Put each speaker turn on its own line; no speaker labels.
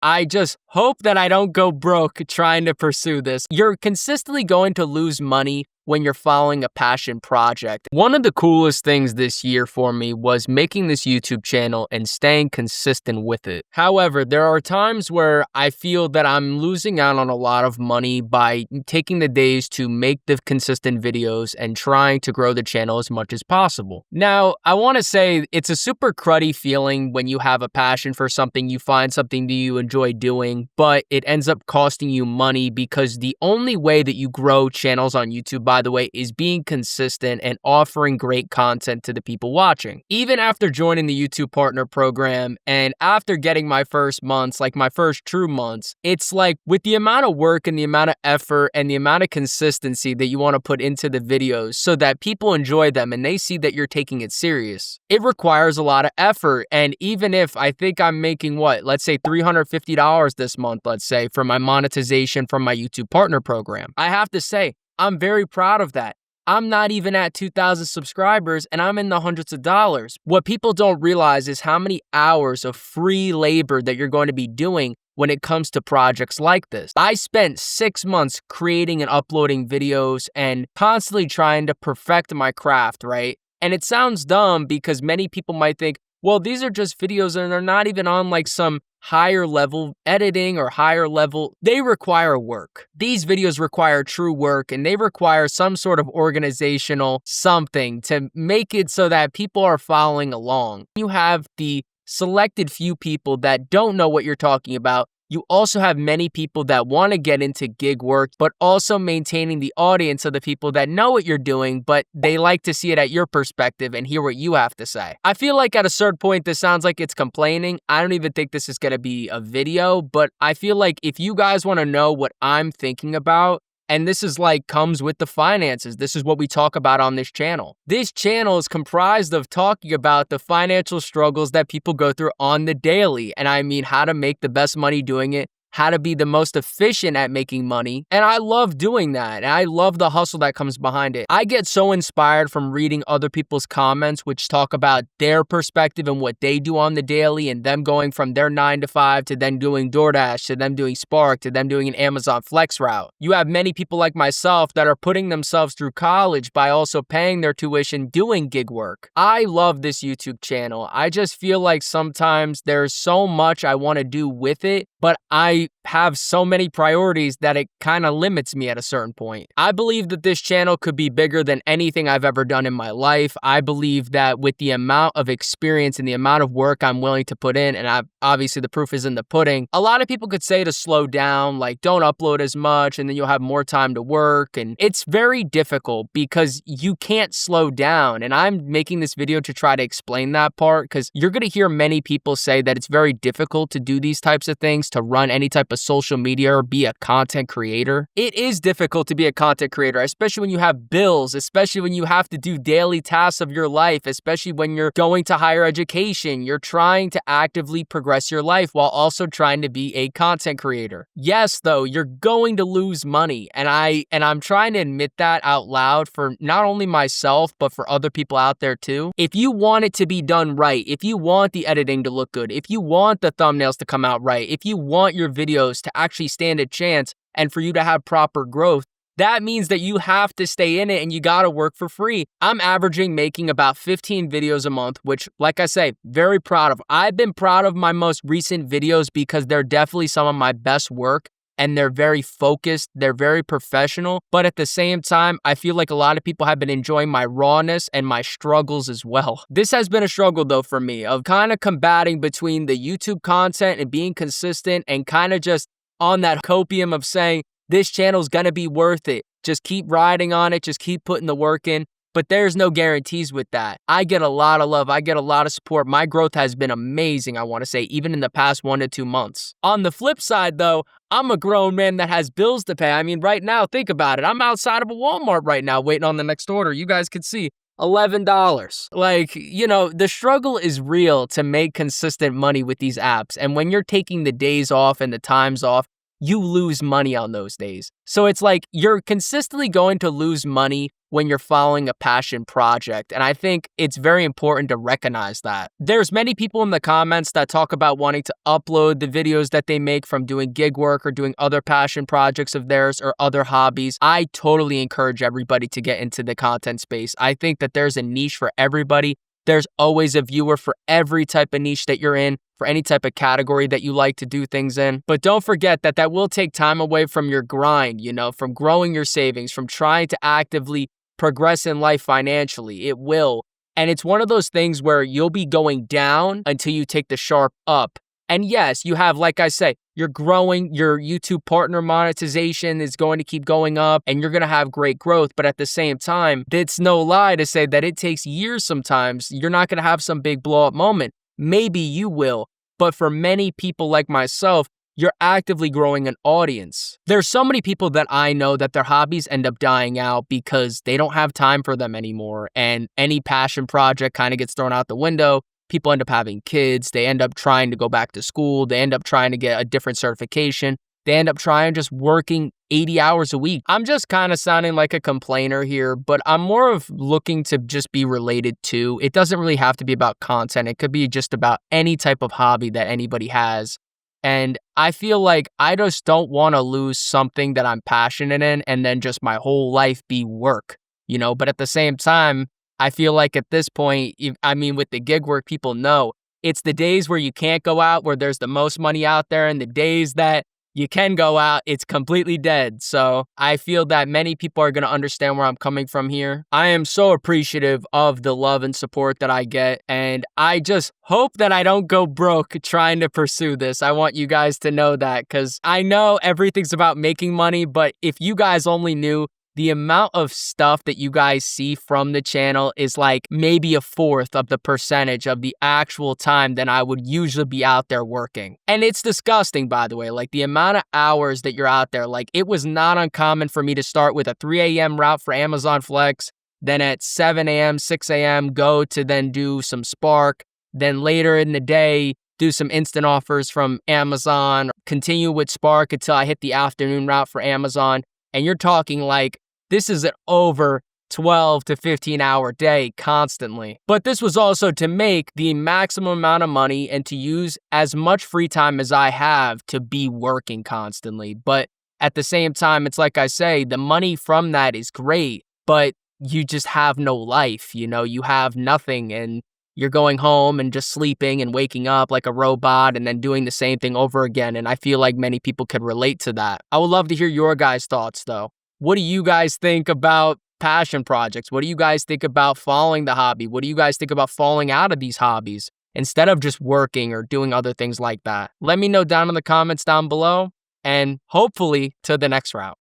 I just hope that I don't go broke trying to pursue this. You're consistently going to lose money when you're following a passion project. One of the coolest things this year for me was making this YouTube channel and staying consistent with it. However, there are times where I feel that I'm losing out on a lot of money by taking the days to make the consistent videos and trying to grow the channel as much as possible. Now, I want to say it's a super cruddy feeling when you have a passion for something, you find something that you enjoy doing, but it ends up costing you money because the only way that you grow channels on YouTube, by the way, is being consistent and offering great content to the people watching. Even after joining the YouTube Partner Program and after getting my first months, like my first true months, it's like with the amount of work and the amount of effort and the amount of consistency that you want to put into the videos so that people enjoy them and they see that you're taking it serious, it requires a lot of effort. And even if I think I'm making let's say $350 this month, let's say, for my monetization from my YouTube Partner Program, I have to say, I'm very proud of that. I'm not even at 2,000 subscribers and I'm in the hundreds of dollars. What people don't realize is how many hours of free labor that you're going to be doing when it comes to projects like this. I spent 6 months creating and uploading videos and constantly trying to perfect my craft, right? And it sounds dumb because many people might think, well, these are just videos and they're not even on like some higher level editing or higher level. They require work. These videos require true work and they require some sort of organizational something to make it so that people are following along. You have the selected few people that don't know what you're talking about. You also have many people that want to get into gig work, but also maintaining the audience of the people that know what you're doing, but they like to see it at your perspective and hear what you have to say. I feel like at a certain point, this sounds like it's complaining. I don't even think this is going to be a video, but I feel like if you guys want to know what I'm thinking about, and this is like comes with the finances. This is what we talk about on this channel. This channel is comprised of talking about the financial struggles that people go through on the daily. And I mean, how to make the best money doing it, how to be the most efficient at making money. And I love doing that. And I love the hustle that comes behind it. I get so inspired from reading other people's comments, which talk about their perspective and what they do on the daily and them going from their 9 to 5 to then doing DoorDash, to them doing Spark, to them doing an Amazon Flex route. You have many people like myself that are putting themselves through college by also paying their tuition doing gig work. I love this YouTube channel. I just feel like sometimes there's so much I want to do with it, but I have so many priorities that it kind of limits me at a certain point. I believe that this channel could be bigger than anything I've ever done in my life. I believe that with the amount of experience and the amount of work I'm willing to put in, and obviously the proof is in the pudding, a lot of people could say to slow down, like don't upload as much and then you'll have more time to work. And it's very difficult because you can't slow down. And I'm making this video to try to explain that part because you're going to hear many people say that it's very difficult to do these types of things, to run any type of social media or be a content creator. It is difficult to be a content creator, especially when you have bills, especially when you have to do daily tasks of your life, especially when you're going to higher education. You're trying to actively progress your life while also trying to be a content creator. Yes, though, you're going to lose money. And I'm trying to admit that out loud for not only myself, but for other people out there too. If you want it to be done right, if you want the editing to look good, if you want the thumbnails to come out right, if you want your videos to actually stand a chance and for you to have proper growth, that means that you have to stay in it and you gotta work for free. I'm averaging making about 15 videos a month, which, like I say, very proud of. I've been proud of my most recent videos because they're definitely some of my best work and they're very focused, they're very professional, but at the same time, I feel like a lot of people have been enjoying my rawness and my struggles as well. This has been a struggle though for me of kind of combating between the YouTube content and being consistent and kind of just on that copium of saying, this channel's gonna be worth it. Just keep riding on it, just keep putting the work in. But there's no guarantees with that. I get a lot of love. I get a lot of support. My growth has been amazing, I want to say, even in the past 1 to 2 months. On the flip side, though, I'm a grown man that has bills to pay. I mean, right now, think about it. I'm outside of a Walmart right now waiting on the next order. You guys can see $11. Like, you know, the struggle is real to make consistent money with these apps. And when you're taking the days off and the times off, you lose money on those days. So it's like you're consistently going to lose money when you're following a passion project. And I think it's very important to recognize that. There's many people in the comments that talk about wanting to upload the videos that they make from doing gig work or doing other passion projects of theirs or other hobbies. I totally encourage everybody to get into the content space. I think that there's a niche for everybody. There's always a viewer for every type of niche that you're in, for any type of category that you like to do things in. But don't forget that that will take time away from your grind, from growing your savings, from trying to actively progress in life financially. It will. And it's one of those things where you'll be going down until you take the sharp up. And yes, you have, like I say, you're growing, your YouTube partner monetization is going to keep going up and you're going to have great growth. But at the same time, it's no lie to say that it takes years sometimes. You're not going to have some big blow up moment. Maybe you will. But for many people like myself, you're actively growing an audience. There's so many people that I know that their hobbies end up dying out because they don't have time for them anymore. And any passion project kind of gets thrown out the window. People end up having kids. They end up trying to go back to school. They end up trying to get a different certification. They end up trying just working 80 hours a week. I'm just kind of sounding like a complainer here, but I'm more of looking to just be related to. It doesn't really have to be about content. It could be just about any type of hobby that anybody has. And I feel like I just don't want to lose something that I'm passionate in and then just my whole life be work, But at the same time, I feel like at this point, with the gig work, people know it's the days where you can't go out, where there's the most money out there, and the days that you can go out, it's completely dead. So I feel that many people are going to understand where I'm coming from here. I am so appreciative of the love and support that I get. And I just hope that I don't go broke trying to pursue this. I want you guys to know that because I know everything's about making money. But if you guys only knew the amount of stuff that you guys see from the channel is like maybe a fourth of the percentage of the actual time that I would usually be out there working. And it's disgusting, by the way, like the amount of hours that you're out there. Like it was not uncommon for me to start with a 3 a.m. route for Amazon Flex, then at 7 a.m., 6 a.m. go to then do some Spark, then later in the day, do some instant offers from Amazon, continue with Spark until I hit the afternoon route for Amazon. And you're talking like this is an over 12 to 15 hour day constantly. But this was also to make the maximum amount of money and to use as much free time as I have to be working constantly. But at the same time, it's like I say, the money from that is great, but you just have no life, you have nothing and you're going home and just sleeping and waking up like a robot and then doing the same thing over again. And I feel like many people could relate to that. I would love to hear your guys' thoughts though. What do you guys think about passion projects? What do you guys think about following the hobby? What do you guys think about falling out of these hobbies instead of just working or doing other things like that? Let me know down in the comments down below and hopefully to the next route.